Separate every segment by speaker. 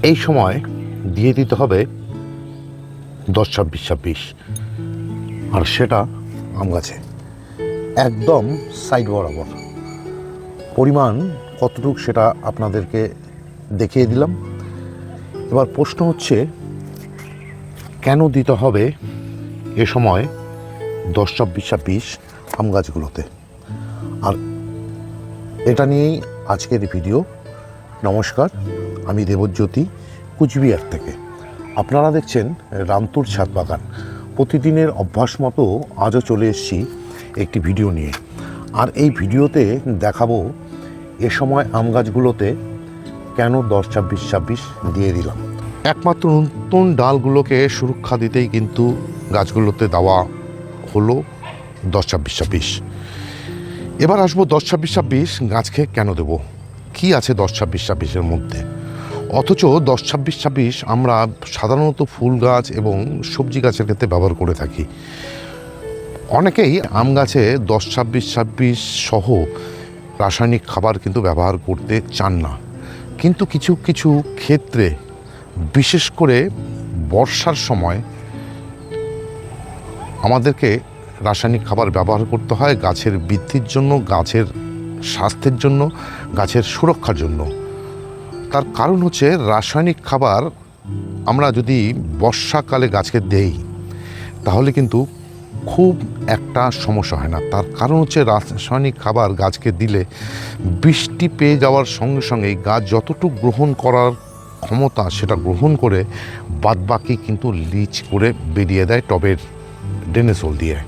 Speaker 1: এই সময় দিয়ে দিতে হবে 10-26-26, আর সেটা আম গাছে একদম সাইড বরাবর। পরিমাণ কতটুকু সেটা আপনাদেরকে দেখিয়ে দিলাম। এবার প্রশ্ন হচ্ছে, কেন দিতে হবে এ সময় 10-26-26 আম গাছগুলোতে? আর এটা নিয়েই আজকের ভিডিও। নমস্কার, আমি দেবজ্যোতি, কুচবিহার থেকে। আপনারা দেখছেন রামতুর ছাদ বাগান। প্রতিদিনের অভ্যাস মতো আজও চলে এসেছি একটি ভিডিও নিয়ে। আর এই ভিডিওতে দেখাবো এ সময় আম গাছগুলোতে কেন 10-26-26 দিয়ে দিলাম। একমাত্র নতুন ডালগুলোকে সুরক্ষা দিতেই কিন্তু গাছগুলোতে দেওয়া হলো 10-26-26। এবার আসবো 10-26-26 গাছকে কেন দেব, কি আছে 10-26-26-এর মধ্যে। অথচ 10-26-26 আমরা সাধারণত ফুল গাছ এবং সবজি গাছের ক্ষেত্রে ব্যবহার করে থাকি। অনেকেই আম গাছে 10-26-26 সহ রাসায়নিক খাবার কিন্তু ব্যবহার করতে চান না, কিন্তু কিছু কিছু ক্ষেত্রে বিশেষ করে বর্ষার সময় আমাদেরকে রাসায়নিক খাবার ব্যবহার করতে হয় গাছের বৃদ্ধির জন্য, গাছের স্বাস্থ্যের জন্য, গাছের সুরক্ষার জন্য। তার কারণ হচ্ছে, রাসায়নিক খাবার আমরা যদি বর্ষাকালে গাছকে দেই তাহলে কিন্তু খুব একটা সমস্যা হয় না। তার কারণ হচ্ছে, রাসায়নিক খাবার গাছকে দিলে বৃষ্টি পেয়ে যাওয়ার সঙ্গে সঙ্গেই গাছ যতটুকু গ্রহণ করার ক্ষমতা সেটা গ্রহণ করে বাদবাকি কিন্তু লিচ করে বেরিয়ে দেয় টবের ড্রেনেজ হোল দিয়ে।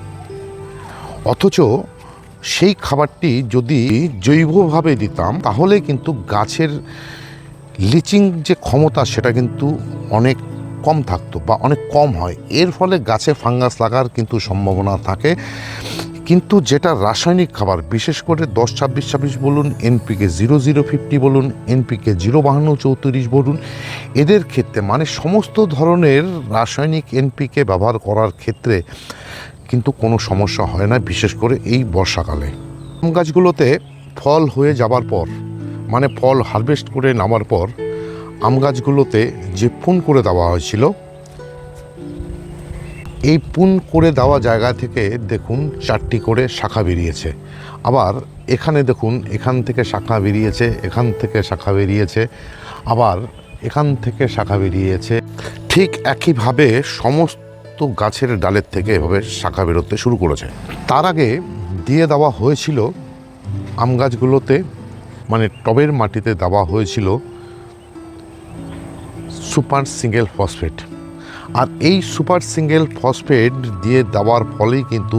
Speaker 1: অথচ সেই খাবারটি যদি জৈবভাবে দিতাম তাহলে কিন্তু গাছের লিচিং যে ক্ষমতা সেটা কিন্তু অনেক কম থাকতো বা অনেক কম হয়। এর ফলে গাছে ফাঙ্গাস লাগার কিন্তু সম্ভাবনা থাকে। কিন্তু যেটা রাসায়নিক খাবার, বিশেষ করে 10-26-26 বলুন, NPK 0050 বলুন, NPK 052-34 বলুন, এদের ক্ষেত্রে মানে সমস্ত ধরনের রাসায়নিক NPK ব্যবহার করার ক্ষেত্রে কিন্তু কোনো সমস্যা হয় না, বিশেষ করে এই বর্ষাকালে। আম গাছগুলোতে ফল হয়ে যাবার পর, মানে ফল হারভেস্ট করে নামার পর আম গাছগুলোতে যে পুন করে দেওয়া হয়েছিল, এই পুন করে দেওয়া জায়গা থেকে দেখুন 4টি করে শাখা বেরিয়েছে। আবার এখানে দেখুন, এখান থেকে শাখা বেরিয়েছে, এখান থেকে শাখা বেরিয়েছে, আবার এখান থেকে শাখা বেরিয়েছে। ঠিক একইভাবে সমস্ত গাছের ডালের থেকে এভাবে শাখা বেরোতে শুরু করেছে। তার আগে দিয়ে দেওয়া হয়েছিল আম গাছগুলোতে, মানে টবের মাটিতে দেওয়া হয়েছিল সুপার সিঙ্গেল ফসফেট। আর এই সুপার সিঙ্গেল ফসফেট দিয়ে দেওয়ার ফলেই কিন্তু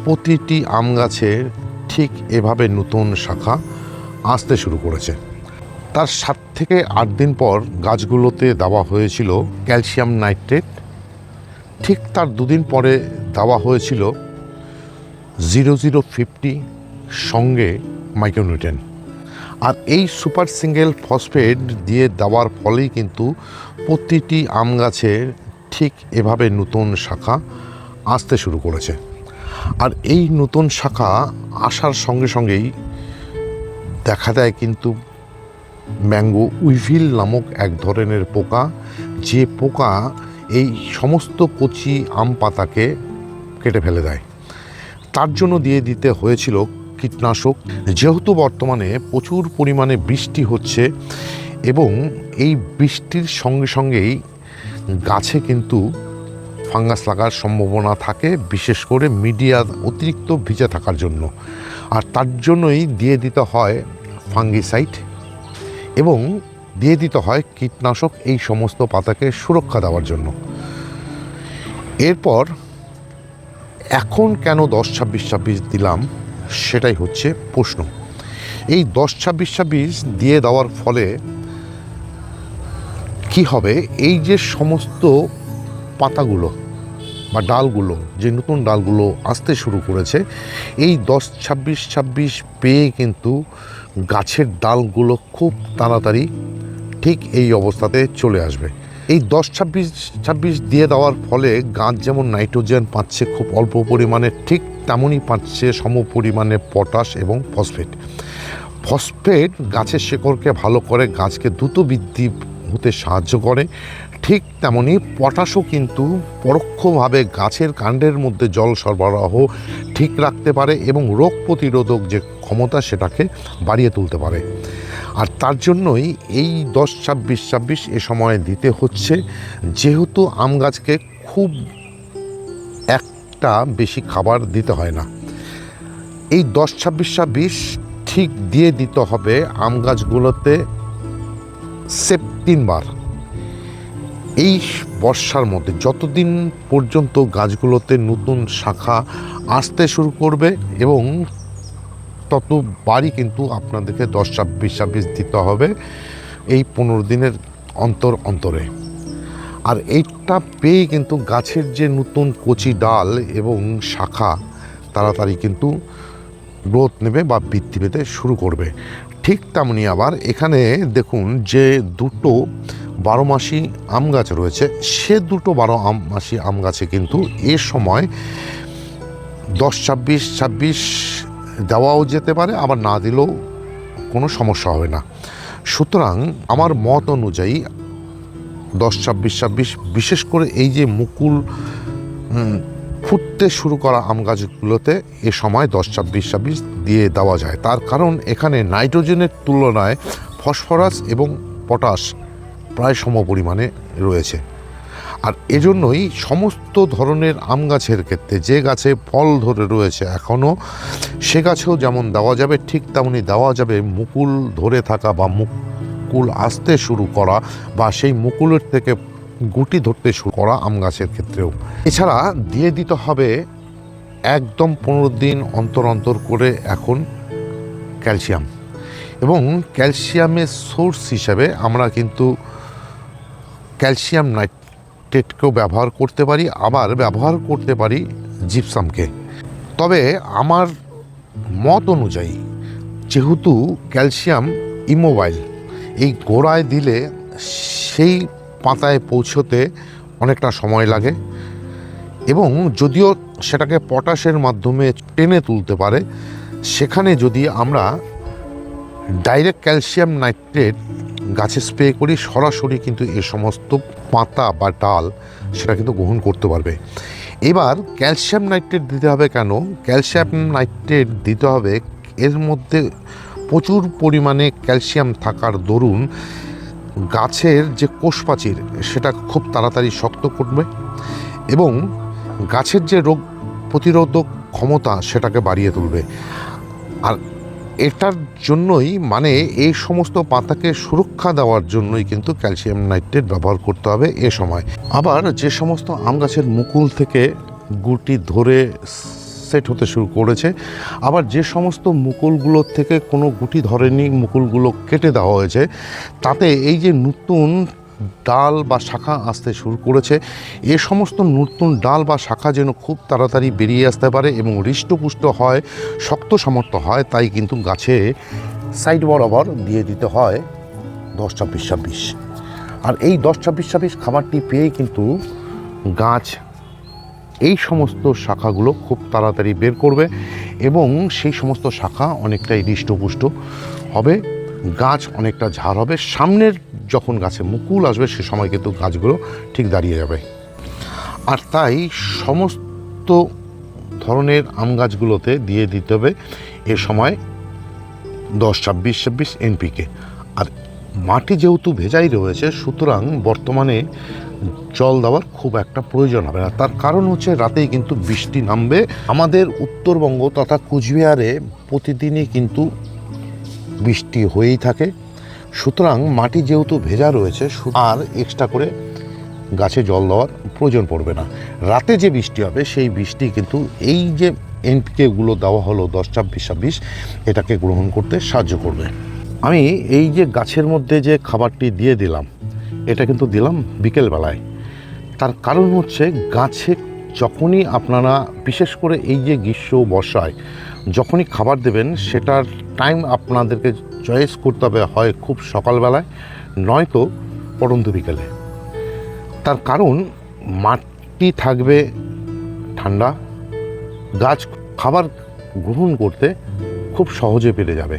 Speaker 1: প্রতিটি আম গাছের ঠিক এভাবে নতুন শাখা আসতে শুরু করেছে। তার 7 থেকে 8 দিন পর গাছগুলোতে দেওয়া হয়েছিল ক্যালসিয়াম নাইট্রেট। ঠিক তার 2 দিন পরে দেওয়া হয়েছিল 0050 সঙ্গে মাইক্রোনিউট্রিয়েন্ট। আর এই সুপার সিঙ্গেল ফসফেট দিয়ে দেওয়ার ফলেই কিন্তু প্রতিটি আম গাছের ঠিক এভাবে নতুন শাখা আসতে শুরু করেছে। আর এই নতুন শাখা আসার সঙ্গে সঙ্গেই দেখা দেয় কিন্তু ম্যাঙ্গো উইভিল নামক এক ধরনের পোকা, যে পোকা এই সমস্ত কচি আম পাতাকে কেটে ফেলে দেয়। তার জন্য দিয়ে দিতে হয়েছিল কীটনাশক। যেহেতু বর্তমানে প্রচুর পরিমাণে বৃষ্টি হচ্ছে এবং এই বৃষ্টির সঙ্গে সঙ্গেই গাছে কিন্তু ফাঙ্গাস লাগার সম্ভাবনা থাকে, বিশেষ করে মিডিয়া অতিরিক্ত ভিজে থাকার জন্য। আর তার জন্যই দিয়ে দিতে হয় ফাঙ্গিসাইড এবং দিয়ে দিতে হয় কীটনাশক এই সমস্ত পাতাকে সুরক্ষা দেওয়ার জন্য। এরপর এখন কেন 10-26-26 দিলাম সেটাই হচ্ছে প্রশ্ন। এই 10-26-26 দিয়ে দেওয়ার ফলে কি হবে, এই যে সমস্ত পাতাগুলো বা ডালগুলো, যে নতুন ডালগুলো আসতে শুরু করেছে, এই 10-26-26 পেয়ে কিন্তু গাছের ডালগুলো খুব তাড়াতাড়ি ঠিক এই অবস্থাতে চলে আসবে। এই 10-26-26 দিয়ে দেওয়ার ফলে গাছ যেমন নাইট্রোজেন পাচ্ছে খুব অল্প পরিমাণে, ঠিক তেমনই পাচ্ছে সম পরিমাণে পটাশ এবং ফসফেট। ফসফেট গাছের শেকড়কে ভালো করে, গাছকে দ্রুত বৃদ্ধি হতে সাহায্য করে। ঠিক তেমনি পটাশও কিন্তু পরোক্ষভাবে গাছের কাণ্ডের মধ্যে জল সরবরাহ ঠিক রাখতে পারে এবং রোগ প্রতিরোধক যে ক্ষমতা সেটাকে বাড়িয়ে তুলতে পারে। আর তার জন্যই এই 10-26-26 এ সময় দিতে হচ্ছে, যেহেতু আম গাছকে খুব একটা বেশি খাবার দিতে হয় না। এই 10-26-26 ঠিক দিয়ে দিতে হবে আম গাছগুলোতে 3 বার। এই বর্ষার মধ্যে যতদিন পর্যন্ত গাছগুলোতে নতুন শাখা আসতে শুরু করবে এবং ততবারই কিন্তু আপনাদেরকে 10-26-26 দিতে হবে এই 15 দিনের অন্তরে। আর এইটা পেয়ে কিন্তু গাছের যে নতুন কচি ডাল এবং শাখা তাড়াতাড়ি কিন্তু গ্রোথ নেবে বা বৃদ্ধি পেতে শুরু করবে। ঠিক তেমনি আবার এখানে দেখুন যে দুটো 12 মাসি আম গাছ রয়েছে, সে দুটো 12 মাসি আম গাছে কিন্তু এ সময় 10-26-26 দেওয়াও যেতে পারে, আবার না দিলেও কোনো সমস্যা হবে না। সুতরাং আমার মত অনুযায়ী 10-26-26 বিশেষ করে এই যে মুকুল ফুটতে শুরু করা আম গাছগুলোতে এ সময় 10-26-26 দিয়ে দেওয়া যায়। তার কারণ এখানে নাইট্রোজেনের তুলনায় ফসফরাস এবং পটাশ প্রায় সমপরিমাণে রয়েছে। আর এজন্যই সমস্ত ধরনের আম গাছের ক্ষেত্রে যে গাছে ফল ধরে রয়েছে এখনও, সে গাছেও যেমন দেওয়া যাবে ঠিক তেমনি দেওয়া যাবে মুকুল ধরে থাকা বা মুকুল আসতে শুরু করা বা সেই মুকুলের থেকে গুটি ধরতে শুরু করা আম গাছের ক্ষেত্রেও। এছাড়া দিয়ে দিতে হবে একদম 15 দিন অন্তর করে এখন ক্যালসিয়াম, এবং ক্যালসিয়ামের সোর্স হিসাবে আমরা কিন্তু ক্যালসিয়াম নাইট্রেটকেও ব্যবহার করতে পারি, আবার ব্যবহার করতে পারি জিপসামকে। তবে আমার মত অনুযায়ী যেহেতু ক্যালসিয়াম ইমোবাইল, এই গোড়ায় দিলে সেই পাতায় পৌঁছতে অনেকটা সময় লাগে, এবং যদিও সেটাকে পটাশের মাধ্যমে টেনে তুলতে পারে, সেখানে যদি আমরা ডাইরেক্ট ক্যালসিয়াম নাইট্রেট গাছে স্প্রে করি সরাসরি কিন্তু এ সমস্ত পাতা বা ডাল সেটা কিন্তু গ্রহণ করতে পারবে। এবার ক্যালসিয়াম নাইট্রেট দিতে হবে কেন? ক্যালসিয়াম নাইট্রেট দিতে হবে এর মধ্যে প্রচুর পরিমাণে ক্যালসিয়াম থাকার দরুন গাছের যে কোষপ্রাচীর সেটা খুব তাড়াতাড়ি শক্ত করবে এবং গাছের যে রোগ প্রতিরোধক ক্ষমতা সেটাকে বাড়িয়ে তুলবে। আর এটার জন্যই মানে এই সমস্ত পাতাকে সুরক্ষা দেওয়ার জন্যই কিন্তু ক্যালসিয়াম নাইট্রেট ব্যবহার করতে হবে এ সময়। আবার যে সমস্ত আম গাছের মুকুল থেকে গুটি ধরে সেট হতে শুরু করেছে, আবার যে সমস্ত মুকুলগুলোর থেকে কোনো গুটি ধরেনি, মুকুলগুলো কেটে দেওয়া হয়েছে, তাতে এই যে নতুন ডাল বা শাখা আসতে শুরু করেছে, এ সমস্ত নতুন ডাল বা শাখা যেন খুব তাড়াতাড়ি বেরিয়ে আসতে পারে এবং হৃষ্টপুষ্ট হয়, শক্ত সামর্থ্য হয়, তাই কিন্তু গাছে সাইড বরাবর দিয়ে দিতে হয় 10-26-26। আর এই 10-26-26 খাবারটি পেয়েই কিন্তু গাছ এই সমস্ত শাখাগুলো খুব তাড়াতাড়ি বের করবে এবং সেই সমস্ত শাখা অনেকটাই হৃষ্টপুষ্ট হবে, গাছ অনেকটা ঝাড় হবে। সামনের যখন গাছে মুকুল আসবে সে সময় কিন্তু গাছগুলো ঠিক দাঁড়িয়ে যাবে। আর তাই সমস্ত ধরনের আম গাছগুলোতে দিয়ে দিতে হবে এ সময় 10-26-26 NPK। আর মাটি যেহেতু ভেজাই রয়েছে, সুতরাং বর্তমানে জল দেওয়ার খুব একটা প্রয়োজন হবে না। তার কারণ হচ্ছে রাতেই কিন্তু বৃষ্টি নামবে। আমাদের উত্তরবঙ্গ তথা কুচবিহারে প্রতিদিনই কিন্তু বৃষ্টি হয়েই থাকে, সুতরাং মাটি যেহেতু ভেজা রয়েছে আর এক্সট্রা করে গাছে জল দেওয়ার প্রয়োজন পড়বে না। রাতে যে বৃষ্টি হবে সেই বৃষ্টি কিন্তু এই যে NPKগুলো দেওয়া হলো 10-26-26 এটাকে গ্রহণ করতে সাহায্য করবে। আমি এই যে গাছের মধ্যে যে খাবারটি দিয়ে দিলাম, এটা কিন্তু দিলাম বিকেলবেলায়। তার কারণ হচ্ছে গাছে যখনই আপনারা বিশেষ করে এই যে গ্রীষ্ম বর্ষায় যখনই খাবার দেবেন সেটার টাইম আপনাদেরকে চয়েস করতে হবে, হয় খুব সকালবেলায় নয়তো পড়ন্ত বিকেলে। তার কারণ মাটি থাকবে ঠান্ডা, গাছ খাবার গ্রহণ করতে খুব সহজে পেরে যাবে।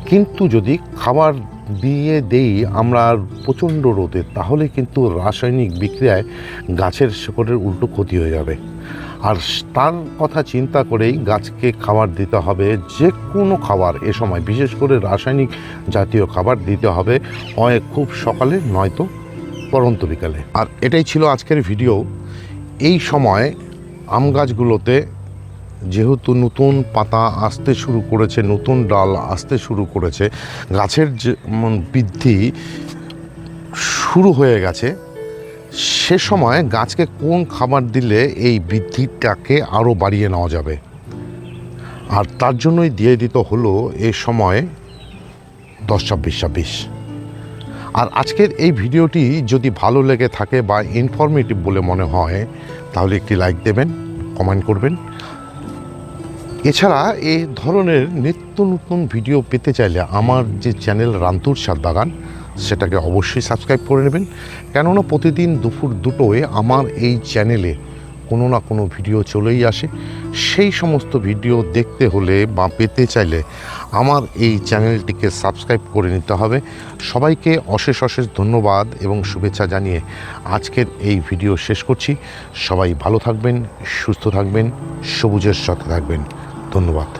Speaker 1: কিন্তু যদি খাবার দিয়ে দেই আমরা প্রচণ্ড রোদে, তাহলে কিন্তু রাসায়নিক বিক্রিয়ায় গাছের শেকড়ের উল্টো ক্ষতি হয়ে যাবে। আর তার কথা চিন্তা করেই গাছকে খাবার দিতে হবে, যে কোনো খাবার এ সময়, বিশেষ করে রাসায়নিক জাতীয় খাবার দিতে হবে হয় খুব সকালে, নয়তো পরন্ত বিকালে। আর এটাই ছিল আজকের ভিডিও। এই সময় আম গাছগুলোতে যেহেতু নতুন পাতা আসতে শুরু করেছে, নতুন ডাল আসতে শুরু করেছে, গাছের যে বৃদ্ধি শুরু হয়ে গেছে, সে সময় গাছকে কোন খাবার দিলে এই বৃদ্ধিটাকে আরও বাড়িয়ে নেওয়া যাবে, আর তার জন্যই দিয়ে দিতে হলো এই সময় 10-26-26। আর আজকের এই ভিডিওটি যদি ভালো লেগে থাকে বা ইনফরমেটিভ বলে মনে হয়, তাহলে একটি লাইক দেবেন, কমেন্ট করবেন। এছাড়া এই ধরনের নিত্য নতুন ভিডিও পেতে চাইলে আমার যে চ্যানেল রান্তুর ছাদ বাগান, সেটাকে অবশ্যই সাবস্ক্রাইব করে নেবেন, কেননা প্রতিদিন দুপুর 2টোয় আমার এই চ্যানেলে কোনো না কোনো ভিডিও চলেই আসে। সেই সমস্ত ভিডিও দেখতে হলে বা পেতে চাইলে আমার এই চ্যানেলটিকে সাবস্ক্রাইব করে নিতে হবে। সবাইকে অশেষ অশেষ ধন্যবাদ এবং শুভেচ্ছা জানিয়ে আজকের এই ভিডিও শেষ করছি। সবাই ভালো থাকবেন, সুস্থ থাকবেন, সবুজের সাথে থাকবেন। ধন্যবাদ।